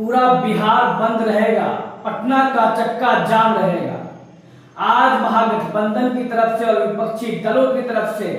पूरा बिहार बंद रहेगा, पटना का चक्का जाम रहेगा। आज महागठबंधन की तरफ से और विपक्षी दलों की तरफ से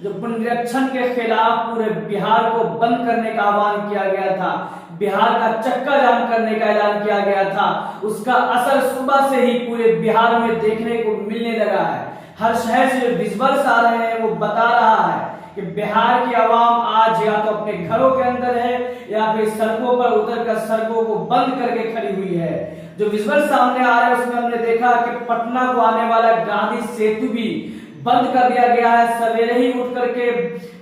जो पुनरीक्षण के खिलाफ पूरे बिहार को बंद करने का आह्वान किया गया था, बिहार का चक्का जाम करने का ऐलान किया गया था, उसका असर सुबह से ही पूरे बिहार में देखने को मिलने लगा है। हर शहर से जो विजुअल्स आ रहे हैं वो बता रहा है कि बिहार की आवाम आज या तो अपने घरों के अंदर है या फिर सड़कों पर उतरकर सड़कों को बंद करके खड़ी हुई है। जो विजुअल सामने आ रहे हैं उसमें हमने देखा कि पटना को आने वाला गांधी सेतु भी बंद कर दिया गया है। सवेरे ही उठ करके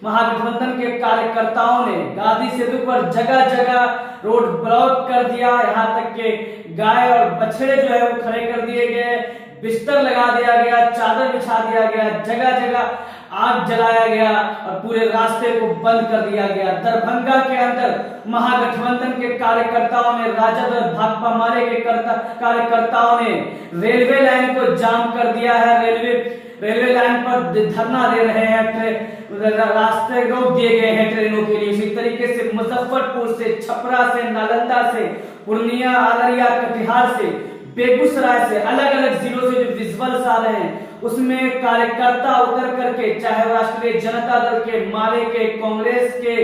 महागठबंधन के कार्यकर्ताओं ने गांधी सेतु पर जगह जगह रोड ब्लॉक कर दिया, यहाँ तक के गाय और बछड़े जो है वो खड़े कर दिए गए, बिस्तर लगा दिया गया, चादर बिछा दिया गया, जगह जगह आग जलाया गया और पूरे रास्ते को बंद कर दिया गया। दरभंगा के अंदर महागठबंधन के कार्यकर्ताओं ने, राजद और भाकपा माले के कार्यकर्ताओं ने रेलवे लाइन को जाम कर दिया है। रेलवे लाइन पर धरना दे रहे हैं, रास्ते रोक दिए गए हैं ट्रेनों के लिए। इसी तरीके से मुजफ्फरपुर से, छपरा से, नालंदा से, पूर्णिया, अररिया, कटिहार से, बेगूसराय से, अलग अलग जिलों से जो विजुअल्स आ रहे हैं उसमें कार्यकर्ता उतर करके, चाहे राष्ट्रीय जनता दल के, माले के, कांग्रेस के,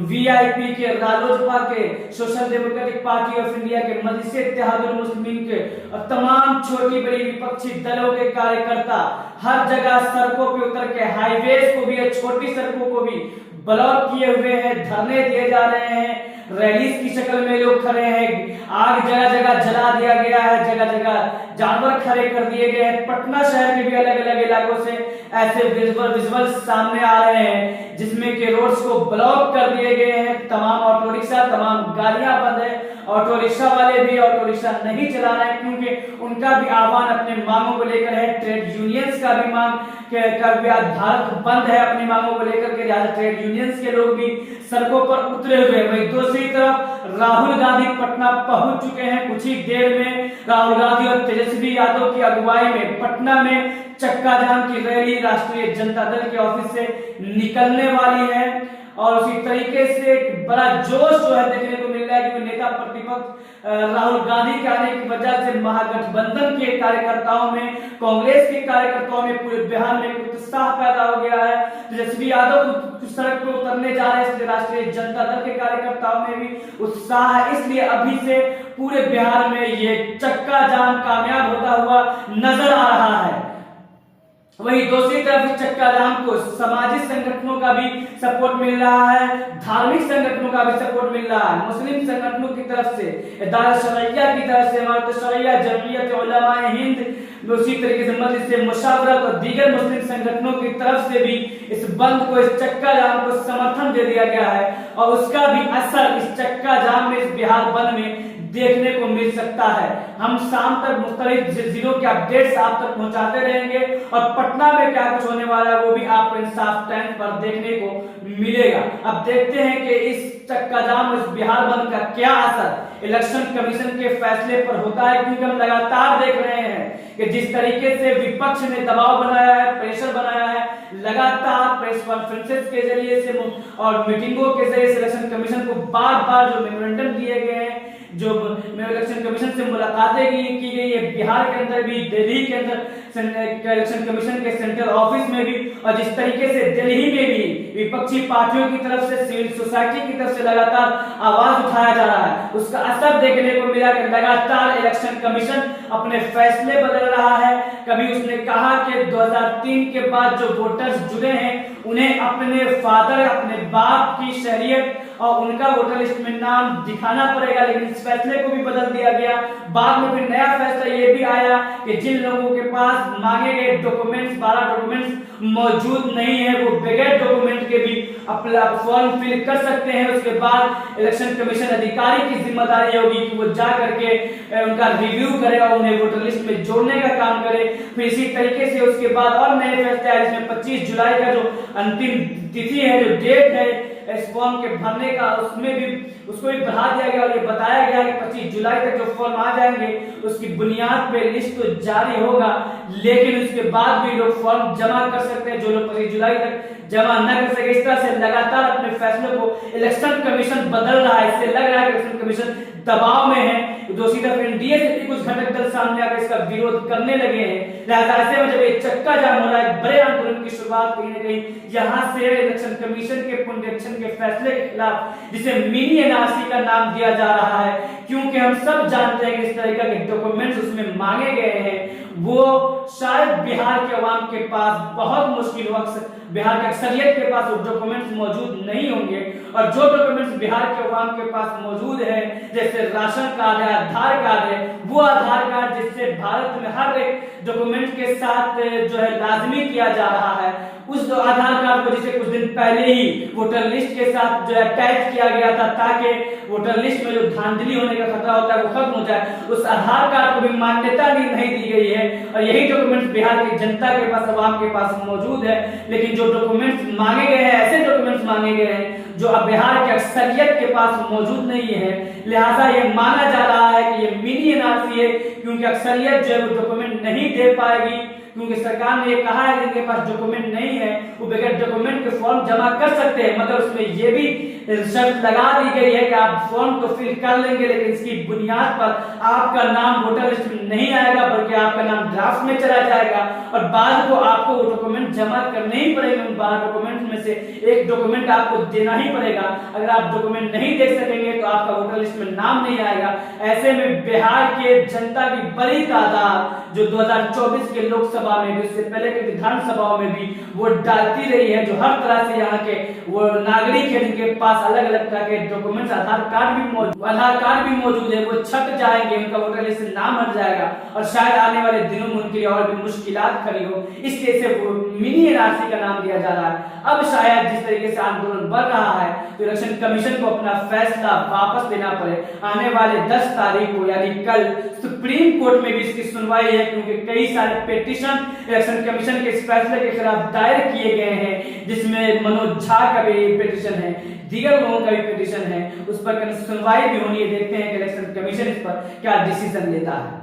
वीआईपी के, रालोसपा के, social democratic party of India के, मजलिस इत्तेहादुल मुस्लिमीन के और तमाम छोटी बड़ी विपक्षी दलों के कार्यकर्ता हर जगह सड़कों पे उतर के हाईवेज को भी और छोटी सड़कों को भी ब्लॉक किए हुए हैं, धरने दिए जा रहे हैं, रैली की शक्ल में लोग खड़े हैं, आग जगह जगह जला दिया गया है, जगह जगह जानवर खड़े कर दिए गए हैं। पटना शहर के भी अलग अलग इलाकों से ऐसे विजुअल सामने आ रहे हैं जिसमें कि रोड्स को ब्लॉक कर दिए गए हैं। तमाम ऑटो रिक्शा, तमाम गाड़ियां बंद है। ऑटो रिक्शा वाले भी ऑटो रिक्शा नहीं चला रहे हैं क्योंकि उनका भी आह्वान अपने मांगों को लेकर है। ट्रेड यूनियंस का भी मांग भारत बंद है अपनी मांगों को लेकर के, ट्रेड यूनियंस के लोग भी सड़कों पर उतरे हुए हैं। वहीं दूसरी तरफ राहुल गांधी पटना पहुंच चुके हैं। कुछ ही देर में राहुल गांधी और तेजस्वी यादव की अगुवाई में पटना में चक्का जाम की रैली राष्ट्रीय जनता दल के ऑफिस से निकलने वाली है। और उसी तरीके से एक बड़ा जोश जो है देखने को मिल रहा है क्योंकि नेता प्रतिपक्ष राहुल गांधी के आने की वजह से महागठबंधन के कार्यकर्ताओं में, कांग्रेस के कार्यकर्ताओं में, पूरे बिहार में उत्साह पैदा हो गया है। तेजस्वी यादव सड़क पर उतरने जा रहे हैं, इसलिए राष्ट्रीय जनता दल के कार्यकर्ताओं में भी उत्साह है। इसलिए अभी से पूरे बिहार में ये चक्का जाम कामयाब होता हुआ नजर आ रहा है। वहीं दूसरी तरफ चक्का जाम को सामाजिक संगठनों का भी सपोर्ट मिल रहा है, धार्मिक संगठनों का भी सपोर्ट मिल रहा है। मुस्लिम संगठनों की तरफ से, इदारा शरइया की तरफ से, इमारत शरइया, जमइयत उलमाए हिंद, उसी तरीके से मजलिस मुशावरत और दीगर मुस्लिम संगठनों की तरफ से भी इस बंद को, इस चक्का जाम को समर्थन दे दिया गया है और उसका भी असर इस चक्का जाम में, इस बिहार बंद में देखने को मिल सकता है। हम शाम तक मुख्तलिफ जिलों के अपडेट्स आप तक पहुंचाते रहेंगे और पटना में क्या कुछ होने वाला है वो भी आपको इंसाफ टाइम पर देखने को मिलेगा। अब देखते हैं कि इस चक्का जाम, इस बिहार बंद का क्या असर इलेक्शन कमीशन के फैसले पर होता है, क्योंकि हम लगातार देख रहे हैं कि जिस तरीके से विपक्ष ने दबाव बनाया है, प्रेशर बनाया है, लगातार प्रेस कॉन्फ्रेंसेस के जरिए से और मीटिंगों के जरिए से इलेक्शन कमीशन को बार बार जो मेमोरेंडम दिए गए हैं, जो इलेक्शन कमीशन से मुलाकातें की गई है, बिहार के अंदर भी, दिल्ली के अंदर इलेक्शन कमीशन के सेंट्रल ऑफिस में भी, और जिस तरीके से दिल्ली में भी विपक्षी पार्टियों की तरफ से, सिविल सोसाइटी की तरफ से लगातार आवाज उठाया जा रहा है, उसका असर देखने को मिला कि लगातार इलेक्शन कमीशन अपने फैसले बदल रहा है। कभी उसने कहा कि 2003 के बाद जो वोटर्स जुड़े हैं उन्हें अपने फादर, अपने बाप की शहरियत और उनका वोटर लिस्ट में नाम दिखाना पड़ेगा, लेकिन इस फैसले को भी बदल दिया गया। बाद में फिर नया फैसला ये भी आया कि जिन लोगों के पास मांगे गए डॉक्यूमेंट्स, 12 डॉक्यूमेंट्स मौजूद नहीं है, वो बगैर डॉक्यूमेंट के भी अपना फॉर्म फिल कर सकते हैं। उसके बाद इलेक्शन कमीशन अधिकारी की जिम्मेदारी होगी कि वो जा करके उनका रिव्यू करे और उन्हें वोटर लिस्ट में जोड़ने का काम करे। फिर इसी तरीके से उसके बाद और नए फैसले आए, जिसमें 25 जुलाई का जो अंतिम तिथि है, जो डेट है इस फॉर्म के भरने का, उसमें भी उसको भी बढ़ा दिया गया और ये बताया गया कि 25 जुलाई तक जो फॉर्म आ जाएंगे उसकी बुनियाद पे लिस्ट तो जारी होगा, लेकिन उसके बाद भी लोग फॉर्म जमा कर सकते हैं जो लोग 25 जुलाई तक जमा न कर सके। इस तरह से लगातार अपने फैसलों को इलेक्शन कमीशन बदल रहा है। इससे लग रहा है कि इलेक्शन कमीशन दबाव में है। दूसरी तरफ एनडीए से भी कुछ घटक दल सामने आकर इसका विरोध करने लगे हैं। लिहाजा ऐसे में जब ये चक्का जाम हो रहा है, बड़े आंदोलन की शुरुआत कहीं ना कहीं यहाँ से इलेक्शन कमीशन के पुनरीक्षण के फैसले के खिलाफ, जिसे मिनी एनआरसी का नाम दिया जा रहा है, क्योंकि हम सब जानते हैं कि इस तरह के डॉक्यूमेंट्स उसमें मांगे गए हैं, वो शायद बिहार के अवाम के पास बहुत मुश्किल वक्त, बिहार के अक्सरियत के पास वो डॉक्यूमेंट्स मौजूद नहीं होंगे। और जो डॉक्यूमेंट्स बिहार के अवाम के पास मौजूद है, जैसे राशन कार्ड है, आधार कार्ड है, वो आधार कार्ड जिससे भारत में हर एक डॉक्यूमेंट के साथ जो है लाजमी किया जा रहा है, उस आधार कार्ड को जिसे कुछ दिन पहले ही वोटर लिस्ट के साथ जो अटैच किया गया था, ताकि वोटर लिस्ट में जो धांधली होने का खतरा होता है वो खत्म हो जाए, उस आधार कार्ड को भी मान्यता नहीं दी गई है। और यही डॉक्यूमेंट्स बिहार की जनता के पास, अवाम के पास मौजूद है। लेकिन जो डॉक्यूमेंट्स मांगे गए हैं, ऐसे डॉक्यूमेंट्स मांगे गए हैं जो अब बिहार के अक्सरियत के पास मौजूद नहीं है। लिहाजा ये माना जा रहा है कि ये मिनी एनआरसी है, क्योंकि अक्सरियत जो है वो डॉक्यूमेंट नहीं दे पाएगी, क्योंकि सरकार ने ये कहा है कि इनके पास डॉक्यूमेंट नहीं है, वो बगैर डॉक्यूमेंट के फॉर्म जमा कर सकते हैं, मगर उसमें ये भी शर्त लगा दी गई है कि आप फॉर्म तो फिल कर लेंगे, लेकिन इसकी बुनियाद पर आपका नाम वोटर लिस्ट में नहीं आएगा, बल्कि आपका नाम ड्राफ्ट में चला जाएगा और बाद को आपको वो डॉक्यूमेंट जमा करने ही पड़ेंगे। उन 12 डॉक्यूमेंट में से एक डॉक्यूमेंट आपको देना ही पड़ेगा। अगर आप डॉक्यूमेंट नहीं दे सकेंगे तो आपका वोटर लिस्ट में नाम नहीं आएगा। ऐसे में बिहार के जनता की बड़ी तादाद जो 2024 के लोकसभा में भी, उससे पहले के विधानसभाओं में भी वोट डालती रही है, जो हर तरह से यहाँ के वो नागरिक है जिनके पास अलग अलग तरह के डॉक्यूमेंट्स, आधार कार्ड भी मौजूद है, वो छट जाएंगे, उनका वोटर लिस्ट से नाम हट जाएगा और शायद आने वाले दिनों में उनके लिए और भी मुश्किलात खड़ी हो। इसलिए इसे मिनी एनआरसी का नाम दिया जा रहा है। अब शायद जिस तरीके से आंदोलन बढ़ रहा है तो इलेक्शन कमीशन को अपना फैसला वापस लेना पड़े। आने वाले 10 तारीख को यानी कल सुप्रीम कोर्ट में भी इसकी सुनवाई है, क्योंकि कई सारे पिटीशन इलेक्शन कमीशन के इस फैसले के खिलाफ दायर किए गए हैं, जिसमें मनोज झा का भी पिटीशन है, दीगर लोगों का भी पिटीशन है, उस पर सुनवाई भी होनी है। देखते हैं कि इलेक्शन कमीशन इस पर क्या डिसीजन लेता है।